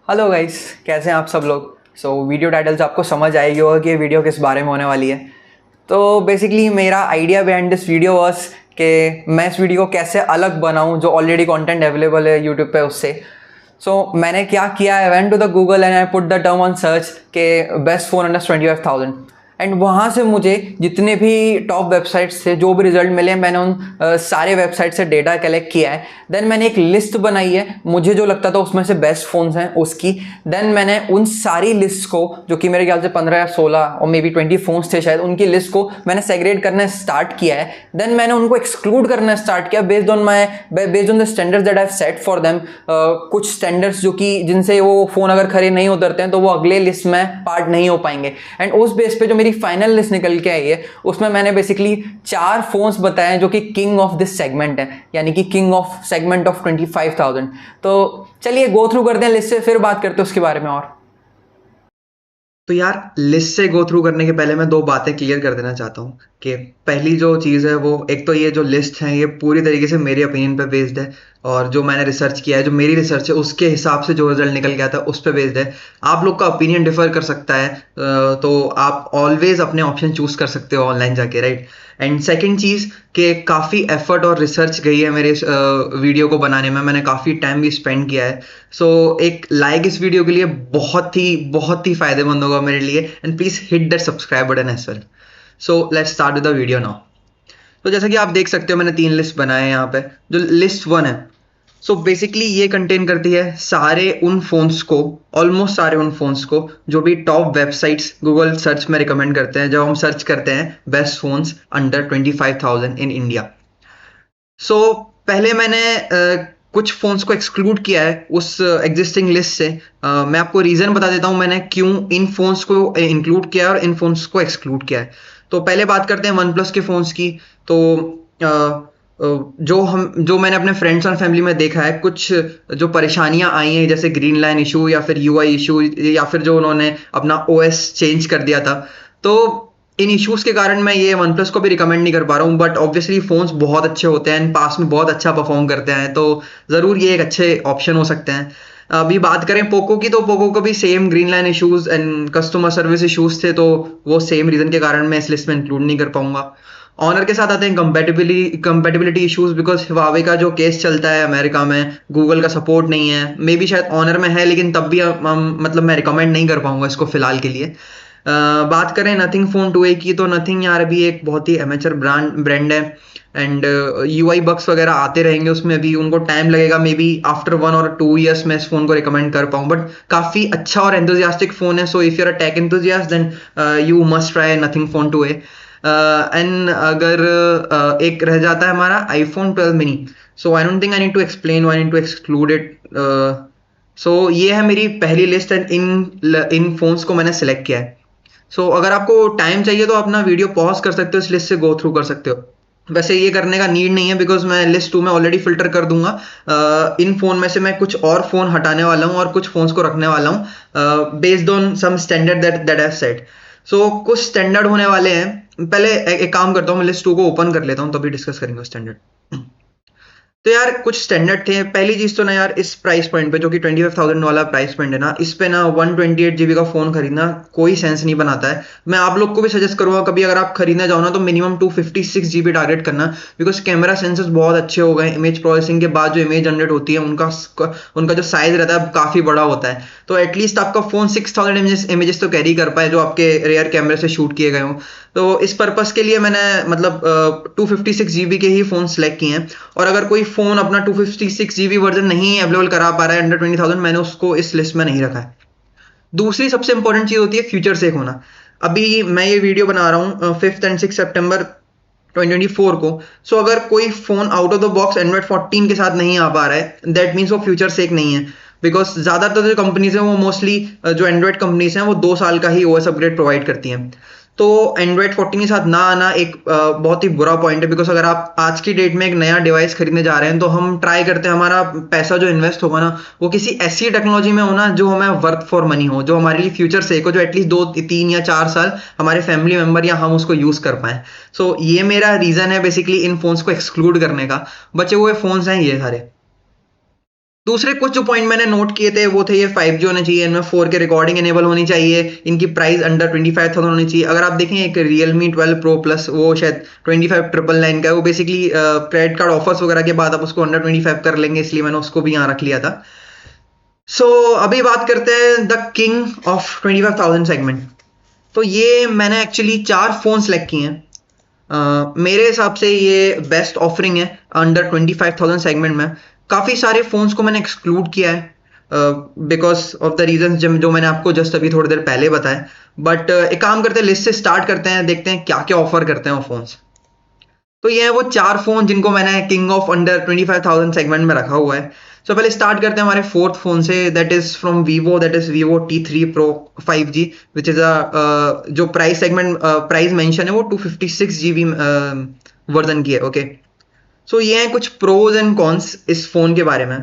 Hello guys, कैसे हैं आप सब लोग। वीडियो टाइटल से आपको समझ आएगी होगा कि ये वीडियो किस बारे में होने वाली है। तो बेसिकली मेरा idea behind this video was कि मैं इस वीडियो को कैसे अलग बनाऊं जो ऑलरेडी कंटेंट अवेलेबल है यूट्यूब पे उससे। मैंने क्या किया, I went to the Google and I put the term on search के बेस्ट फ़ोन अंडर 25,000 एंड वहाँ से मुझे जितने भी टॉप वेबसाइट्स थे, जो भी रिजल्ट मिले, मैंने उन सारे वेबसाइट से डेटा कलेक्ट किया है। देन मैंने एक लिस्ट बनाई है, मुझे जो लगता था उसमें से बेस्ट फ़ोन्स हैं उसकी। देन मैंने उन सारी लिस्ट को, जो कि मेरे ख्याल से 15 या 16 और मे बी 20 फ़ोन्स थे शायद, उनकी लिस्ट को मैंने सेग्रेगेट करना स्टार्ट किया है। देन मैंने उनको एक्सक्लूड करना स्टार्ट किया based on the standards that I have set for them. कुछ स्टैंडर्ड्स जो कि जिनसे वो फ़ोन अगर खड़े नहीं उतरते हैं तो वो अगले लिस्ट में पार्ट नहीं हो पाएंगे। एंड उस बेस पे जो मेरी फाइनल लिस्ट निकल के आई है उसमें मैंने बेसिकली 4 फोन्स बताए हैं जो कि किंग ऑफ दिस सेगमेंट है, यानी कि किंग ऑफ सेगमेंट ऑफ 25,000। तो चलिए गो थ्रू करते हैं लिस्ट से, फिर बात करते हैं उसके बारे में। और तो यार, लिस्ट से गो थ्रू करने के पहले मैं दो बातें क्लियर कर देना चाहता हूँ कि पहली जो चीज़ है वो, एक तो ये जो लिस्ट है ये पूरी तरीके से मेरे ओपिनियन पे बेस्ड है, और जो मैंने रिसर्च किया है, जो मेरी रिसर्च है उसके हिसाब से जो रिजल्ट निकल गया था उस पे बेस्ड है। आप लोग का ओपिनियन डिफर कर सकता है, तो आप ऑलवेज अपने ऑप्शन चूज कर सकते हो ऑनलाइन जाके, राइट। एंड सेकंड चीज़ कि काफ़ी एफर्ट और रिसर्च गई है मेरे इस वीडियो को बनाने में, मैंने काफ़ी टाइम भी स्पेंड किया है। एक लाइक इस वीडियो के लिए बहुत ही फायदेमंद होगा मेरे लिए, and please hit that subscribe button as well. Let's start with the video now. तो जैसा कि आप देख सकते हो, मैंने 3 लिस्ट बनाए हैं यहाँ पे। जो लिस्ट 1 है, बेसिकली ये कंटेन करती है सारे उन फोन्स को, ऑलमोस्ट सारे उन फोन्स को जो भी टॉप वेबसाइट्स गूगल सर्च में रिकमेंड करते हैं, जब हम सर्च करते हैं best phones under 25,000 in India. पहले मैंने कुछ फ़ोन्स को एक्सक्लूड किया है उस एग्जिस्टिंग लिस्ट से। मैं आपको रीज़न बता देता हूँ मैंने क्यों इन फ़ोन्स को इंक्लूड किया है और इन फ़ोन्स को एक्सक्लूड किया है। तो पहले बात करते हैं वन प्लस के फ़ोन्स की। तो अ, जो मैंने अपने फ्रेंड्स और फैमिली में देखा है, कुछ जो परेशानियां आई हैं जैसे ग्रीन लाइन इशू या फिर यूआई इशू, या फिर जो उन्होंने अपना ओएस चेंज कर दिया था। तो इन इश्यूज के कारण मैं ये वन प्लस को भी रिकमेंड नहीं कर पा रहा हूँ, बट ऑब्वियसली फोन्स बहुत अच्छे होते हैं, पास में बहुत अच्छा परफॉर्म करते हैं, तो ज़रूर ये एक अच्छे ऑप्शन हो सकते हैं। अभी बात करें पोको की, तो पोको को भी same green line issues and customer service issues थे, तो वो सेम रीज़न के कारण मैं इस लिस्ट में इंक्लूड नहीं कर पाऊंगा। ऑनर के साथ आते हैं कंपेटिबिलिटी इश्यूज, बिकॉज हिवावे का जो केस चलता है अमेरिका में, गूगल का सपोर्ट नहीं है। मे बी शायद ऑनर में है, लेकिन तब भी मतलब मैं रिकमेंड नहीं कर पाऊंगा इसको फिलहाल के लिए। बात करें नथिंग फोन 2A की, तो नथिंग यार अभी एक बहुत ही एमेचर ब्रांड है, एंड यूआई बग्स वगैरह आते रहेंगे उसमें, भी उनको टाइम लगेगा। मे बी आफ्टर 1 और 2 years मैं इस फोन को रिकमेंड कर पाऊँ, बट काफ़ी अच्छा और एंथुजियास्टिक फोन है। If you are a tech enthusiast then you must try Nothing phone 2A। And अगर एक रह जाता है हमारा iPhone 12 mini, I don't think I need to explain, I need to exclude it. ये है मेरी पहली लिस्ट, एंड इन फोन्स को मैंने सेलेक्ट किया है। अगर आपको टाइम चाहिए तो अपना वीडियो पॉज कर सकते हो, इस लिस्ट से गो थ्रू कर सकते हो। वैसे ये करने का नीड नहीं है, बिकॉज मैं लिस्ट 2 में ऑलरेडी फिल्टर कर दूंगा। इन फोन में से मैं कुछ और फोन हटाने वाला हूँ और कुछ फोन्स को रखने वाला हूँ based on some standard that I set. कुछ स्टैंडर्ड होने वाले हैं। पहले एक काम करता हूँ, मैं लिस्ट 2 को ओपन कर लेता हूँ, तभी डिस्कस करेंगे स्टैंडर्ड। तो यार कुछ स्टैंडर्ड थे। पहली चीज तो ना यार, इस प्राइस पॉइंट पे जो कि 25,000 वाला प्राइस पॉइंट है ना, इस पे ना 128 GB का फोन खरीदना कोई सेंस नहीं बनाता है। मैं आप लोग को भी सजेस्ट करूंगा, कभी अगर आप खरीदना चाहो ना, तो मिनिमम 256 GB टारगेट करना, बिकॉज कैमरा सेंसर्स बहुत अच्छे हो गए। इमेज प्रोसेसिंग के बाद जो इमेज जनरेट होती है, उनका जो साइज रहता है काफी बड़ा होता है। तो एटलीस्ट आपका फोन 6000 इमेजेस तो कैरी कर पाए, जो आपके रेयर कैमरे से शूट किए गए हों। तो इस पर्पस के लिए मैंने मतलब 256 GB के ही फोन सेलेक्ट किए हैं। और अगर कोई फोन अपना 256 GB वर्जन नहीं अवेलेबल करा पा रहा है अंडर 20,000, मैंने उसको इस लिस्ट में नहीं रखा है। दूसरी सबसे इंपॉर्टेंट चीज होती है फ्यूचर सेक होना। अभी मैं ये वीडियो बना रहा हूँ 5th and 6th September 2024 को। अगर कोई phone out of the box Android 14 के साथ नहीं आ पा रहा है, दैट मीन्स वो फ्यूचर सेक नहीं है। बिकॉज ज्यादातर जो कंपनीज हैं वो मोस्टली, जो एंड्रॉइड कंपनीज हैं वो 2 साल का ही ओएस अपग्रेड प्रोवाइड करती हैं। तो एंड्रॉइड 14 के साथ ना आना एक बहुत ही बुरा पॉइंट है, बिकॉज अगर आप आज की डेट में एक नया डिवाइस खरीदने जा रहे हैं, तो हम ट्राई करते हैं हमारा पैसा जो इन्वेस्ट होगा ना, वो किसी ऐसी टेक्नोलॉजी में होना जो हमें वर्थ फॉर मनी हो, जो हमारे लिए फ्यूचर से हो, जो एटलीस्ट 2 3 या 4 साल हमारे फैमिली मेंबर या हम उसको यूज कर पाए। ये मेरा रीजन है बेसिकली इन फोन्स को एक्सक्लूड करने का। बचे हुए फोन्स हैं ये सारे। दूसरे कुछ जो पॉइंट मैंने नोट किए थे वो थे ये 5G होना चाहिए, इनमें 4K रिकॉर्डिंग एनेबल होनी चाहिए, इनकी प्राइस अंडर 25,000 होनी चाहिए। अगर आप देखें एक Realme 12 Pro Plus वो शायद 25,999 का है, वो बेसिकली क्रेडिट कार्ड ऑफर्स वगैरह के बाद आप उसको अंडर 25 कर लेंगे, इसलिए मैंने उसको भी यहाँ रख लिया था। सो अभी बात करते हैं द किंग ऑफ 25,000 सेगमेंट। तो ये मैंने एक्चुअली 4 फोन सेलेक्ट किए हैं। मेरे हिसाब से ये बेस्ट ऑफरिंग है अंडर 25,000 सेगमेंट में। काफ़ी सारे फोन्स को मैंने एक्सक्लूड किया है बिकॉज ऑफ द रीजन जो मैंने आपको जस्ट अभी थोड़ी देर पहले बताया। बट एक काम करते हैं, लिस्ट से स्टार्ट करते हैं, देखते हैं क्या क्या ऑफर करते हैं वो फोन्स। तो ये है वो 4 फोन जिनको मैंने किंग ऑफ अंडर 25,000 सेगमेंट में रखा हुआ है। सो पहले स्टार्ट करते हैं हमारे फोर्थ फोन से, that is from Vivo, that is Vivo T3 Pro 5G, which is जो प्राइस सेगमेंट प्राइस मेंशन है वो 256 GB वर्जन की है। ओके, सो ये हैं कुछ प्रोज एंड कॉन्स इस फोन के बारे में।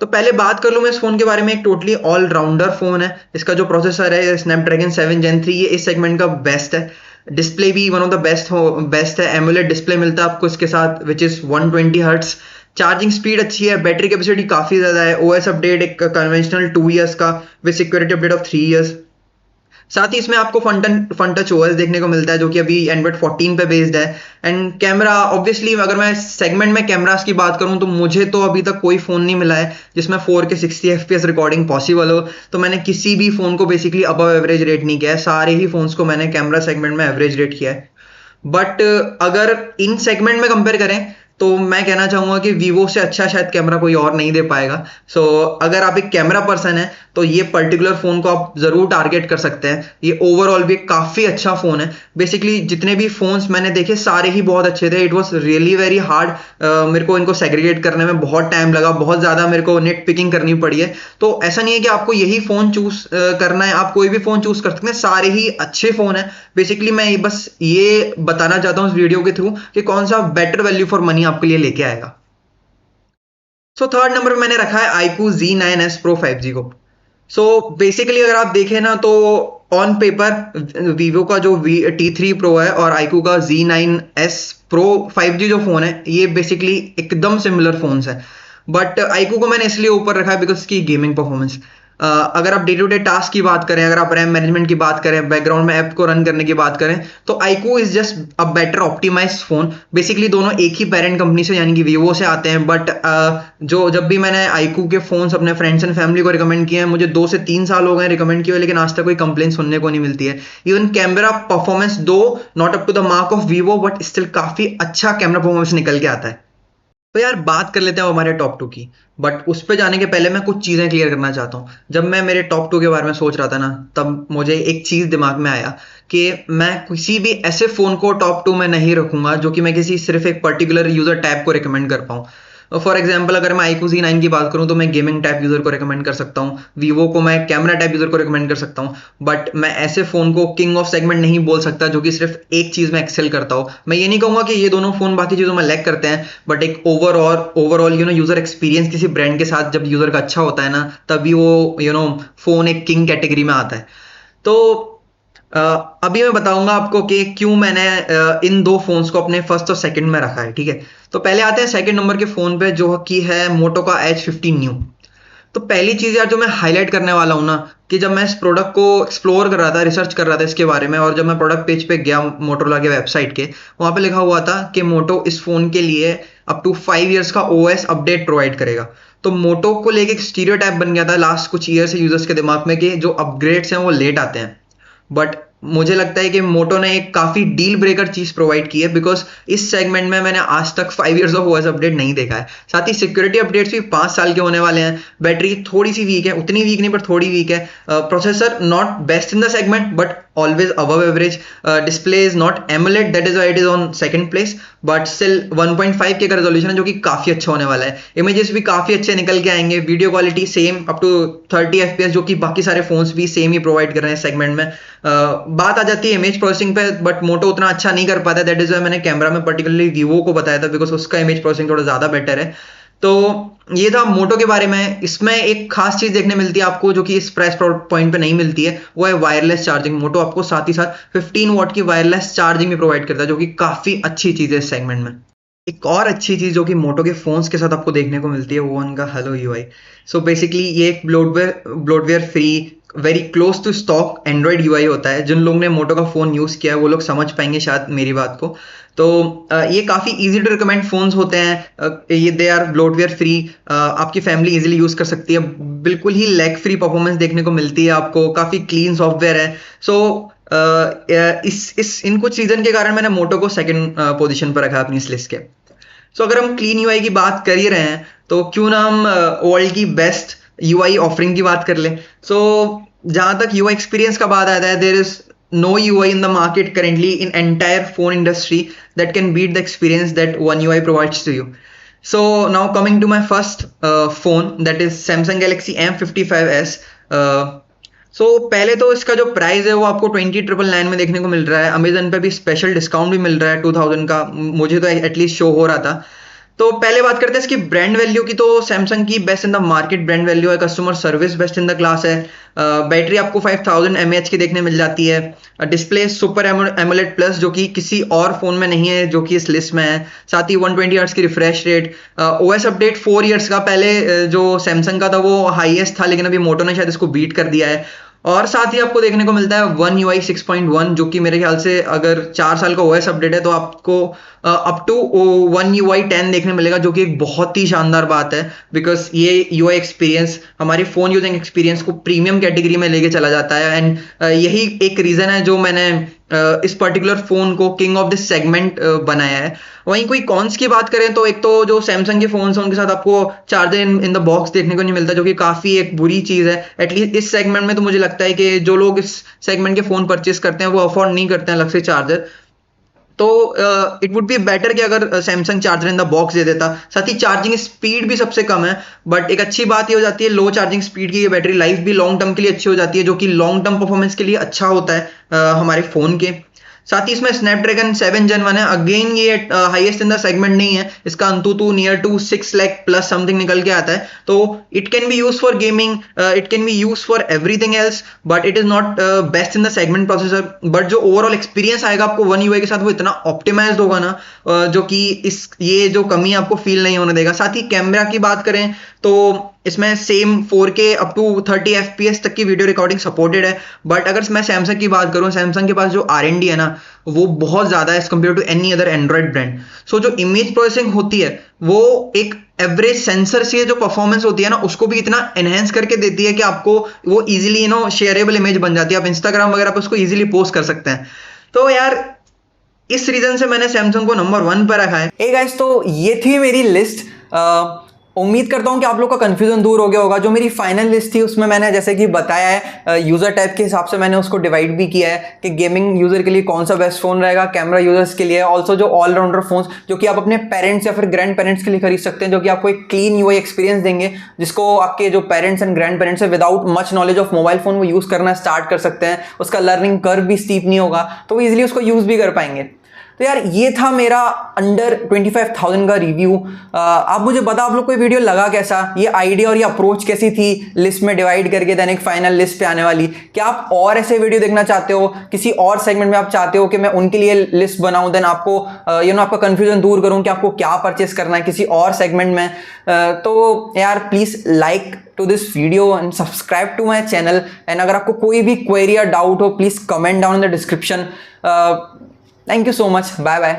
तो पहले बात कर लूँ मैं इस फोन के बारे में, एक टोटली ऑलराउंडर फोन है। इसका जो प्रोसेसर है स्नैपड्रैगन 7 Gen 3, ये इस सेगमेंट का बेस्ट है। डिस्प्ले भी वन ऑफ द बेस्ट है, एमोलेड डिस्प्ले मिलता है आपको इसके साथ which is 120 hertz. Charging speed अच्छी है, बैटरी कैपेसिटी काफी ज्यादा है। ओएस अपडेट एक कन्वेंशनल 2 ईयर्स का with security update of 3 years. साथ ही इसमें आपको फन टच ओएस देखने को मिलता है जो कि अभी एंड्रॉइड 14 पे बेस्ड है। एंड कैमरा ऑब्वियसली अगर मैं सेगमेंट में कैमरास की बात करूं तो मुझे तो अभी तक कोई फोन नहीं मिला है जिसमें 4K 60 FPS रिकॉर्डिंग पॉसिबल हो। तो मैंने किसी भी फोन को बेसिकली अबव एवरेज रेट नहीं किया है, सारे ही फोन्स को मैंने कैमरा सेगमेंट में एवरेज रेट किया है। बट अगर इन सेगमेंट में कंपेयर करें तो मैं कहना चाहूंगा कि वीवो से अच्छा शायद कैमरा कोई और नहीं दे पाएगा। सो अगर आप एक कैमरा पर्सन है तो ये पर्टिकुलर फोन को आप जरूर टारगेट कर सकते हैं। ये ओवरऑल भी काफी अच्छा फोन है। बेसिकली जितने भी फोन्स मैंने देखे सारे ही बहुत अच्छे थे। It was really very hard, मेरे को इनको सेग्रीगेट करने में बहुत टाइम लगा, बहुत ज्यादा मेरे को नेट पिकिंग करनी पड़ी है। तो ऐसा नहीं है कि आपको यही फोन चूज करना है, आप कोई भी फोन चूज कर सकते हैं, सारे ही अच्छे फोन है। बेसिकली मैं बस ये बताना चाहता हूँ इस वीडियो के थ्रू कि कौन सा बेटर वैल्यू फॉर मनी आपके लिए लेके आएगा। सो थर्ड नंबर पे मैंने रखा है iQOO Z9s Pro 5G को। सो बेसिकली अगर आप देखें ना तो ऑन पेपर वीवो का जो T3 Pro है और iQOO का Z9s Pro 5G जो फोन है ये बेसिकली एकदम सिमिलर फोन्स है। बट iQOO को मैंने इसलिए ऊपर रखा है बिकॉज इसकी गेमिंग परफॉर्मेंस। अगर आप डे टू डे टास्क की बात करें, अगर आप रैम मैनेजमेंट की बात करें, बैकग्राउंड में ऐप को रन करने की बात करें, तो iQOO is just a better optimized phone. Basically दोनों एक ही पेरेंट कंपनी से यानी कि वीवो से आते हैं। बट जो जब भी मैंने iQOO के फोन्स अपने फ्रेंड्स एंड फैमिली को रिकमेंड किए हैं, मुझे 2 से 3 साल हो गए रिकमेंड किए, लेकिन आज तक कोई कंप्लेन सुनने को नहीं मिलती है। Even camera performance though not up to the mark of Vivo, but still काफी अच्छा कैमरा परफॉर्मेंस निकल के आता है। तो यार बात कर लेते हैं हमारे टॉप 2 की। बट उस पर जाने के पहले मैं कुछ चीजें क्लियर करना चाहता हूँ। जब मैं मेरे टॉप 2 के बारे में सोच रहा था ना, तब मुझे एक चीज दिमाग में आया कि मैं किसी भी ऐसे फोन को टॉप 2 में नहीं रखूंगा जो कि मैं किसी सिर्फ एक पर्टिकुलर यूजर टैब को रिकमेंड कर पाऊँ। फॉर एग्जाम्पल अगर मैं iQOO Z9 की बात करूं तो मैं गेमिंग टाइप यूजर को रिकमेंड कर सकता हूं, वीवो को मैं कैमरा टाइप यूजर को रिकमेंड कर सकता हूं। बट मैं ऐसे फोन को किंग ऑफ सेगमेंट नहीं बोल सकता जो कि सिर्फ एक चीज में एक्सेल करता हो। मैं ये नहीं कहूंगा कि ये दोनों फोन बाकी चीजों में लैग करते हैं, बट एक ओवरऑल यूजर एक्सपीरियंस किसी ब्रांड के साथ जब यूजर का अच्छा होता है ना, तभी वो फोन एक किंग कैटेगरी में आता है। तो अभी मैं बताऊंगा आपको कि क्यों मैंने इन 2 फोन्स को अपने फर्स्ट और सेकंड में रखा है। ठीक है, तो पहले आते हैं सेकंड नंबर के फोन पे जो कि है मोटो का H50 न्यू। तो पहली चीज यार जो मैं हाईलाइट करने वाला हूं ना, कि जब मैं इस प्रोडक्ट को एक्सप्लोर कर रहा था, रिसर्च कर रहा था इसके बारे में, और जब मैं प्रोडक्ट पेज पे गया मोटोरोला के वेबसाइट के, वहां पे लिखा हुआ था कि मोटो इस फोन के लिए अप टू 5 इयर्स का OS अपडेट प्रोवाइड करेगा। तो मोटो को लेके एक स्टीरियोटाइप बन गया था लास्ट कुछ ईयर से यूजर्स के दिमाग में कि जो अपग्रेड्स हैं वो लेट आते हैं। बट मुझे लगता है कि मोटो ने एक काफी डील ब्रेकर चीज प्रोवाइड की है, बिकॉज इस सेगमेंट में मैंने आज तक 5 इयर्स ऑफ OS अपडेट नहीं देखा है। साथ ही सिक्योरिटी अपडेट्स भी 5 साल के होने वाले हैं। बैटरी थोड़ी सी वीक है, उतनी वीक नहीं पर थोड़ी वीक है। Processor not best in the segment but always above average. Display is not AMOLED, that is why it is on second place, but still 1.5K का रेजोल्यूशन है जो कि काफी अच्छा होने वाला है। इमेजेस भी काफी अच्छे निकल के आएंगे, video quality same up to 30 FPS जो कि बाकी सारे फोन्स भी सेम ही प्रोवाइड कर रहे हैं सेगमेंट में। बात आ जाती है इमेज प्रोसेसिंग पे, बट मोटो उतना अच्छा नहीं कर पाता है। दैट इज वाई मैंने कैमरा में पर्टिकुलरली वीवो को बताया था, बिकॉज उसका इमेज प्रोसेसिंग थोड़ा ज्यादा बेटर है। तो ये था मोटो के बारे में। इसमें एक खास चीज देखने मिलती है आपको जो कि इस प्राइस पॉइंट पे नहीं मिलती है, वो है वायरलेस चार्जिंग। मोटो आपको साथ ही साथ 15 वॉट की वायरलेस चार्जिंग भी प्रोवाइड करता है जो कि काफी अच्छी चीज है इस सेगमेंट में। एक और अच्छी चीज़ जो कि मोटो के फ़ोन्स के साथ आपको देखने को मिलती है वो उनका हेलो यूआई। सो बेसिकली ये एक bloatware free very close to stock Android UI होता है। जिन लोगों ने मोटो का फ़ोन यूज़ किया है वो लोग समझ पाएंगे शायद मेरी बात को। तो ये काफ़ी इजी टू रिकमेंड फ़ोन्स होते हैं। ये दे आर ब्लोटवेयर फ्री, आपकी फैमिली इजीली यूज़ कर सकती है। बिल्कुल ही लैग फ्री परफॉर्मेंस देखने को मिलती है आपको, काफ़ी क्लीन सॉफ्टवेयर है। सो इस इन कुछ रीज़न के कारण मैंने मोटो को सेकंड पोजीशन पर रखा अपनी इस लिस्ट के। सो अगर हम क्लीन यूआई की बात कर ही रहे हैं तो क्यों ना हम वर्ल्ड की बेस्ट यूआई ऑफरिंग की बात कर लें। सो जहां तक यूआई एक्सपीरियंस का बात आता है, there is no UI in the market currently in entire phone industry that can beat the experience that One UI provides to you. So now coming to my first phone that is Samsung Galaxy M55s। सो पहले तो इसका जो price है वो आपको 20,999 में देखने को मिल रहा है। अमेजन पे भी स्पेशल डिस्काउंट भी मिल रहा है 2000 का, मुझे तो एटलीस्ट शो हो रहा था। तो पहले बात करते हैं इसकी ब्रांड वैल्यू की। तो सैमसंग की best in the market brand value है, customer service best in the class है। बैटरी आपको 5000 mAh की देखने मिल जाती है। डिस्प्ले सुपर एमोलेड प्लस जो कि किसी और फोन में नहीं है जो कि इस लिस्ट में है। साथ ही 120 हर्ट्ज की refresh rate. OS update 4 years का, पहले जो सैमसंग का था वो हाईएस्ट था लेकिन अभी मोटो ने शायद इसको बीट कर दिया है। और साथ ही आपको देखने को मिलता है वन यूआई 6.1 जो कि मेरे ख्याल से अगर 4 साल का ओएस अपडेट है तो आपको अप टू वन यूआई 10 देखने मिलेगा, जो कि एक बहुत ही शानदार बात है। बिकॉज ये यूआई एक्सपीरियंस हमारी फोन यूजिंग एक्सपीरियंस को प्रीमियम कैटेगरी में लेके चला जाता है। एंड यही एक रीजन है जो मैंने इस पर्टिकुलर फोन को किंग ऑफ दिस सेगमेंट बनाया है। वहीं कोई कॉन्स की बात करें तो एक तो जो सैमसंग के फोन है उनके साथ आपको चार्जर इन द बॉक्स देखने को नहीं मिलता, जो कि काफी एक बुरी चीज है। एटलीस्ट इस सेगमेंट में तो मुझे लगता है कि जो लोग इस सेगमेंट के फोन परचेस करते हैं वो अफोर्ड नहीं करते हैं अलग से चार्जर। तो इट वुड बी बेटर कि अगर Samsung charger in the box दे देता। साथ ही चार्जिंग स्पीड भी सबसे कम है, बट एक अच्छी बात ये हो जाती है लो चार्जिंग स्पीड की, ये बैटरी लाइफ भी लॉन्ग टर्म के लिए अच्छी हो जाती है, जो कि लॉन्ग टर्म परफॉर्मेंस के लिए अच्छा होता है हमारे फोन के। साथ ही इसमें स्नैपड्रैगन 7 Gen 1 है। अगेन ये हाईएस्ट इन द सेगमेंट नहीं है, इसका AnTuTu near to 6 lakh plus something निकल के आता है। तो it can be use for gaming, it can be use for everything else, but it is not best in the segment processor. But जो overall experience आएगा आपको वन यूआई के साथ वो इतना ऑप्टिमाइज्ड होगा ना, जो कि ये जो कमी आपको फील नहीं होने देगा। साथ ही कैमरा की बात करें तो इसमें same 4K up to 30 FPS तक की वीडियो रिकॉर्डिंग सपोर्टेड है। बट अगर मैं सैमसंग की बात करूं, सैमसंग के पास जो R&D है ना वो बहुत ज्यादा है as compare to any other Android brand. So जो इमेज प्रोसेसिंग होती है वो एक एवरेज सेंसर से जो परफॉर्मेंस होती है ना उसको भी इतना एनहेंस करके देती है कि आपको वो इजीली शेयरेबल इमेज बन जाती है। आप इंस्टाग्राम वगैरह पर उसको इजीली पोस्ट कर सकते हैं। तो यार इस रीजन से मैंने सैमसंग को नंबर 1 पर रखा है। ए गाइस, तो ये थी मेरी लिस्ट। उम्मीद करता हूँ कि आप लोग का कंफ्यूजन दूर हो गया होगा। जो मेरी फाइनल लिस्ट थी उसमें मैंने जैसे कि बताया है यूज़र टाइप के हिसाब से मैंने उसको डिवाइड भी किया है कि गेमिंग यूज़र के लिए कौन सा बेस्ट फ़ोन रहेगा, कैमरा यूज़र्स के लिए, ऑल्सो जो ऑलराउंडर फोन्स जो कि आप अपने पेरेंट्स या फिर ग्रैंड पेरेंट्स के लिए खरीद सकते हैं, जो कि आपको एक क्लीन यूआई एक्सपीरियंस देंगे, जिसको आपके जो पेरेंट्स एंड ग्रैंड पेरेंट्स है without much knowledge of mobile phone वो यूज़ करना स्टार्ट कर सकते हैं। उसका लर्निंग कर्व भी स्टीप नहीं होगा, तो वो ईजिली उसको यूज़ भी कर पाएंगे। तो यार ये था मेरा अंडर 25,000 का रिव्यू। आप मुझे बताओ आप लोग को ये वीडियो लगा कैसा, ये आइडिया और ये अप्रोच कैसी थी लिस्ट में डिवाइड करके देन एक फाइनल लिस्ट पे आने वाली। क्या आप और ऐसे वीडियो देखना चाहते हो, किसी और सेगमेंट में आप चाहते हो कि मैं उनके लिए लिस्ट बनाऊं, देन आपको आपका कंफ्यूजन दूर करूं कि आपको क्या परचेस करना है किसी और सेगमेंट में। तो यार please like to this video and subscribe to my channel. And अगर आपको कोई भी क्वेरी या डाउट हो please comment down in the description. Thank you so much. Bye bye.